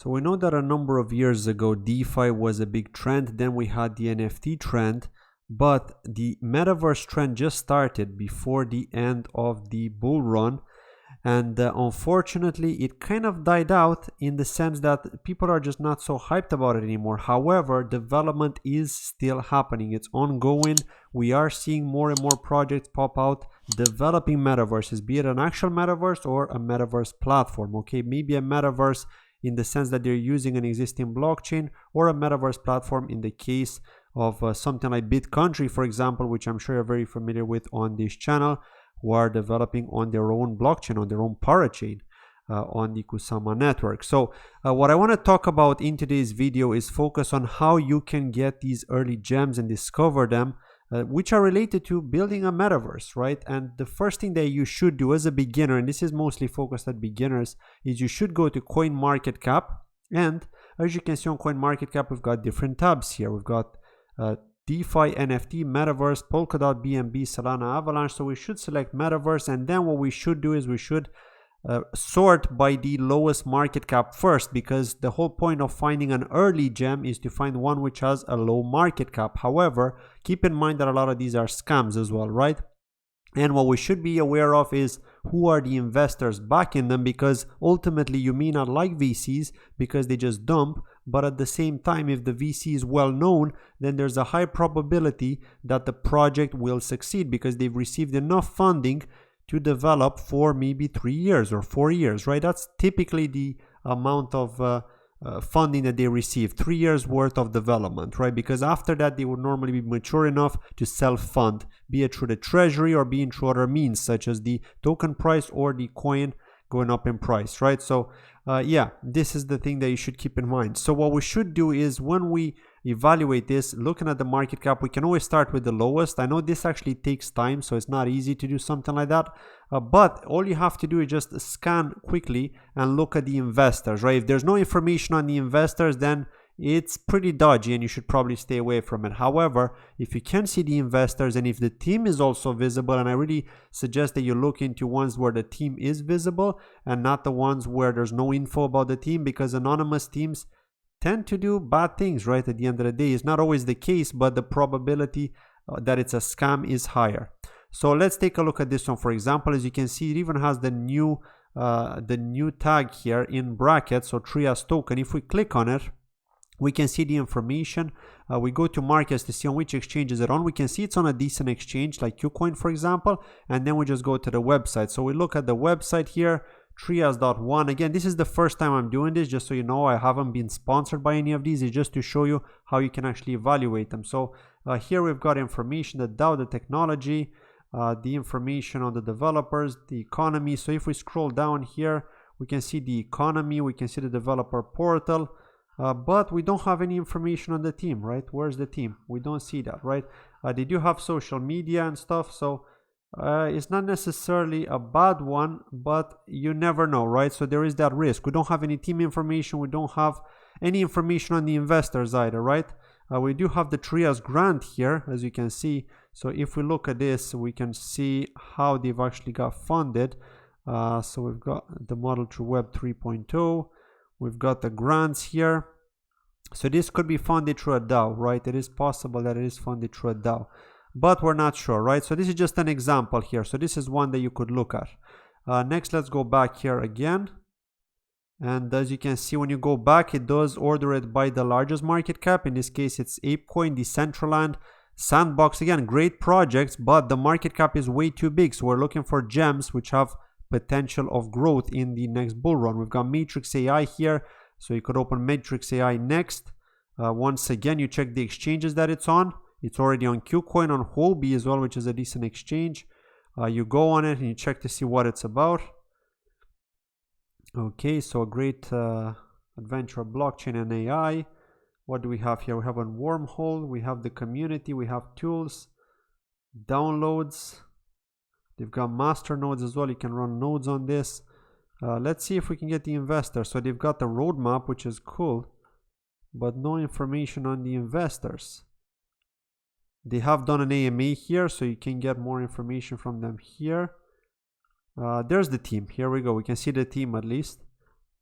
So we know that a number of years ago, DeFi was a big trend. Then we had the NFT trend, but the Metaverse trend just started before the end of the bull run. And unfortunately, it kind of died out in the sense that people are just not so hyped about it anymore. However, development is still happening. It's ongoing. We are seeing more and more projects pop out developing metaverses, be it an actual metaverse or a metaverse platform. Okay, maybe a metaverse in the sense that they're using an existing blockchain, or a metaverse platform in the case of something like BitCountry, for example, which I'm sure you're very familiar with on this channel, who are developing on their own blockchain, on their own parachain, on the Kusama network. So what I want to talk about in today's video is focus on how you can get these early gems and discover them, which are related to building a metaverse, right? And the first thing that you should do as a beginner, and this is mostly focused at beginners, is you should go to CoinMarketCap. And as you can see on CoinMarketCap, we've got different tabs here. We've got DeFi, NFT, Metaverse, Polkadot, BNB, Solana, Avalanche. So we should select Metaverse, and then what we should do is we should sort by the lowest market cap first, because the whole point of finding an early gem is to find one which has a low market cap. However, keep in mind that a lot of these are scams as well, right? And what we should be aware of is who are the investors backing them, because ultimately you may not like VCs because they just dump, but at the same time, if the VC is well known, then there's a high probability that the project will succeed because they've received enough funding to develop for maybe 3 years or 4 years, right? That's typically the amount of funding that they receive, 3 years worth of development, right? Because after that, they would normally be mature enough to self-fund, be it through the treasury or be it through other means, such as the token price or the coin going up in price, right? So yeah, this is the thing that you should keep in mind. So what we should do is, when we evaluate this, looking at the market cap, we can always start with the lowest. I know this actually takes time, so it's not easy to do something like that, but all you have to do is just scan quickly and look at the investors, right? If there's no information on the investors, then it's pretty dodgy and you should probably stay away from it. However, if you can see the investors and if the team is also visible, and I really suggest that you look into ones where the team is visible and not the ones where there's no info about the team, because anonymous teams tend to do bad things, right? At the end of the day, it's not always the case, but the probability that it's a scam is higher. So let's take a look at this one. For example, as you can see, it even has the new tag here in brackets, so Trias token. If we click on it, we can see the information. We go to markets to see on which exchange is it on. We can see it's on a decent exchange like KuCoin, for example, and then we just go to the website. So we look at the website here, Trias.one. Again, this is the first time I'm doing this, just so you know. I haven't been sponsored by any of these. It's just to show you how you can actually evaluate them. So here we've got information, the DAO, the technology, the information on the developers, the economy. So if we scroll down here, we can see the economy, we can see the developer portal, but we don't have any information on the team, right? Where's the team? We don't see that, right? They do have social media and stuff, so it's not necessarily a bad one, but you never know, right? So there is that risk. We don't have any team information. We don't have any information on the investors either, right? We do have the Trias grant here, as you can see. So if we look at this, we can see how they've actually got funded. So we've got the model through Web 3.0. We've got the grants here. So this could be funded through a DAO, right? It is possible that it is funded through a DAO, but we're not sure, right? So this is just an example here. So this is one that you could look at. Next, let's go back here again. And as you can see, when you go back, it does order it by the largest market cap. In this case, it's ApeCoin, Decentraland, Sandbox. Again, great projects, but the market cap is way too big. So we're looking for gems which have potential of growth in the next bull run. We've got Matrix AI here. So you could open Matrix AI next. Once again, you check the exchanges that it's on. It's already on KuCoin, on Huobi as well, which is a decent exchange. You go on it and you check to see what it's about. Okay, so a great adventure blockchain and AI. What do we have here? We have a wormhole, we have the community, we have tools, downloads. They've got master nodes as well. You can run nodes on this. Let's see if we can get the investors. So they've got the roadmap, which is cool, but no information on the investors. They have done an AMA here, so you can get more information from them here. There's the team. Here we go. We can see the team at least.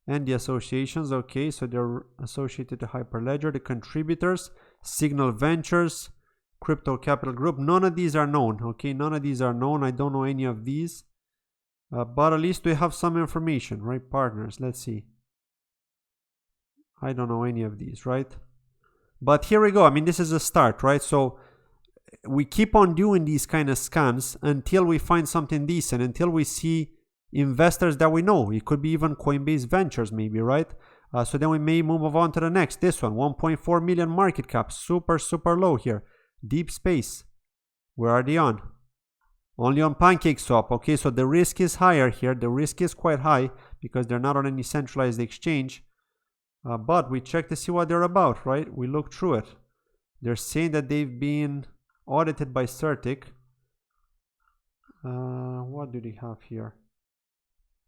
and the associations. Okay, so they're associated to Hyperledger. The contributors, Signal Ventures, Crypto Capital Group. None of these are known. Okay, none of these are known. I don't know any of these, but at least we have some information, right? Partners, let's see. I don't know any of these, right? But here we go. I mean, this is a start, right? So we keep on doing these kind of scans until we find something decent, until we see investors that we know. It could be even Coinbase Ventures maybe, right? So then we may move on to the next. This one, 1.4 million market cap, super low here. Deep Space, where are they on? Only on PancakeSwap. Okay, so the risk is higher here. The risk is quite high because they're not on any centralized exchange. But we check to see what they're about, right? We look through it. They're saying that they've been audited by Certic. What do they have here?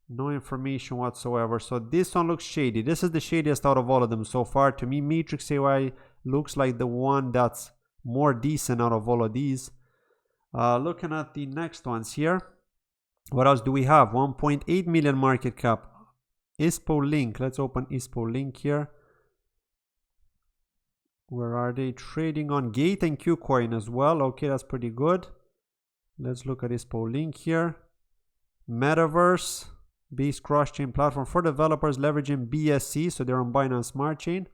No information whatsoever. So this one looks shady. This is the shadiest out of all of them so far. To me, Matrix AI looks like the one that's more decent out of all of these. Looking at the next ones here. What else do we have? 1.8 million market cap. ISPO Link. Let's open ISPO Link here. Where are they? Trading on Gate and KuCoin as well. Okay, that's pretty good. Let's look at ISPO Link here. Metaverse Beast cross-chain platform for developers leveraging BSC. So they're on Binance Smart Chain.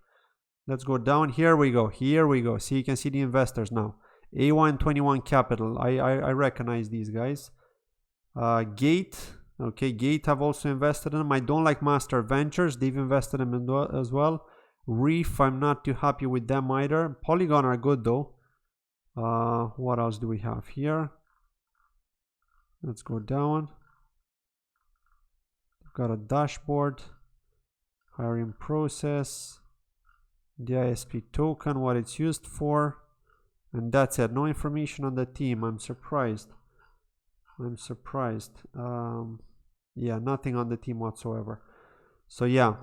Let's go down. Here we go. Here we go. See, you can see the investors now. A121 Capital. I recognize these guys. Gate. Okay, Gate have also invested in them. I don't like Master Ventures. They've invested in them as well. Reef, I'm not too happy with them either. Polygon are good though. What else do we have here? Let's go down. We've got a dashboard. Hiring process. The ISP token, what it's used for. And that's it. No information on the team. I'm surprised. Yeah, nothing on the team whatsoever. So yeah.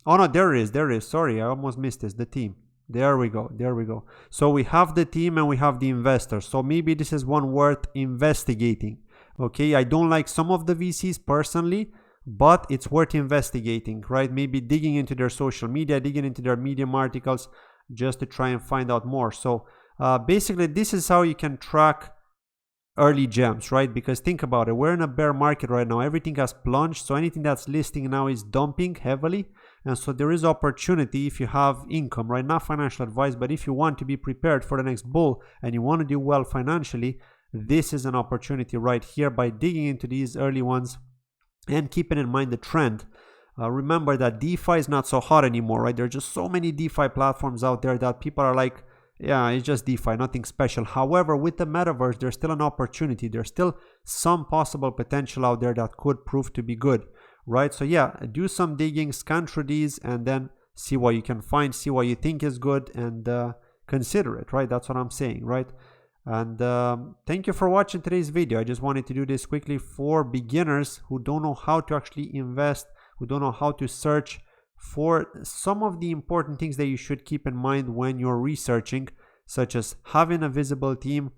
Oh no, there is. Sorry, I almost missed this. The team. There we go. So we have the team and we have the investors. So maybe this is one worth investigating. Okay, I don't like some of the VCs personally, but it's worth investigating, right? Maybe digging into their social media, digging into their Medium articles just to try and find out more. So basically, this is how you can track early gems, right? Because think about it, we're in a bear market right now. Everything has plunged, so anything that's listing now is dumping heavily, and so there is opportunity if you have income, right? Not financial advice, but if you want to be prepared for the next bull and you want to do well financially, this is an opportunity right here by digging into these early ones and keeping in mind the trend. Remember that DeFi is not so hot anymore, right? There are just so many DeFi platforms out there that people are like, yeah, it's just DeFi, nothing special. However, with the metaverse, there's still an opportunity. There's still some possible potential out there that could prove to be good, right? So yeah, do some digging, scan through these, and then see what you can find, see what you think is good, and consider it, right? That's what I'm saying, right? And thank you for watching today's video. I just wanted to do this quickly for beginners who don't know how to actually invest, who don't know how to search for some of the important things that you should keep in mind when you're researching, such as having a visible team,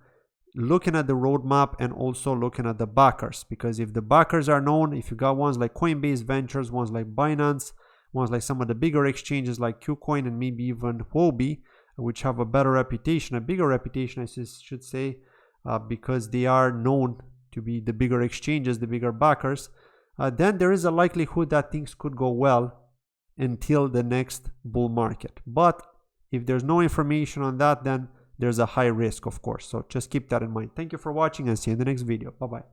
looking at the roadmap, and also looking at the backers. Because if the backers are known, if you got ones like Coinbase Ventures, ones like Binance, ones like some of the bigger exchanges like KuCoin and maybe even Huobi, which have a better reputation, a bigger reputation I should say, because they are known to be the bigger exchanges, the bigger backers, then there is a likelihood that things could go well until the next bull market. But if there's no information on that, then there's a high risk, of course. So just keep that in mind. Thank you for watching and see you in the next video. Bye-bye.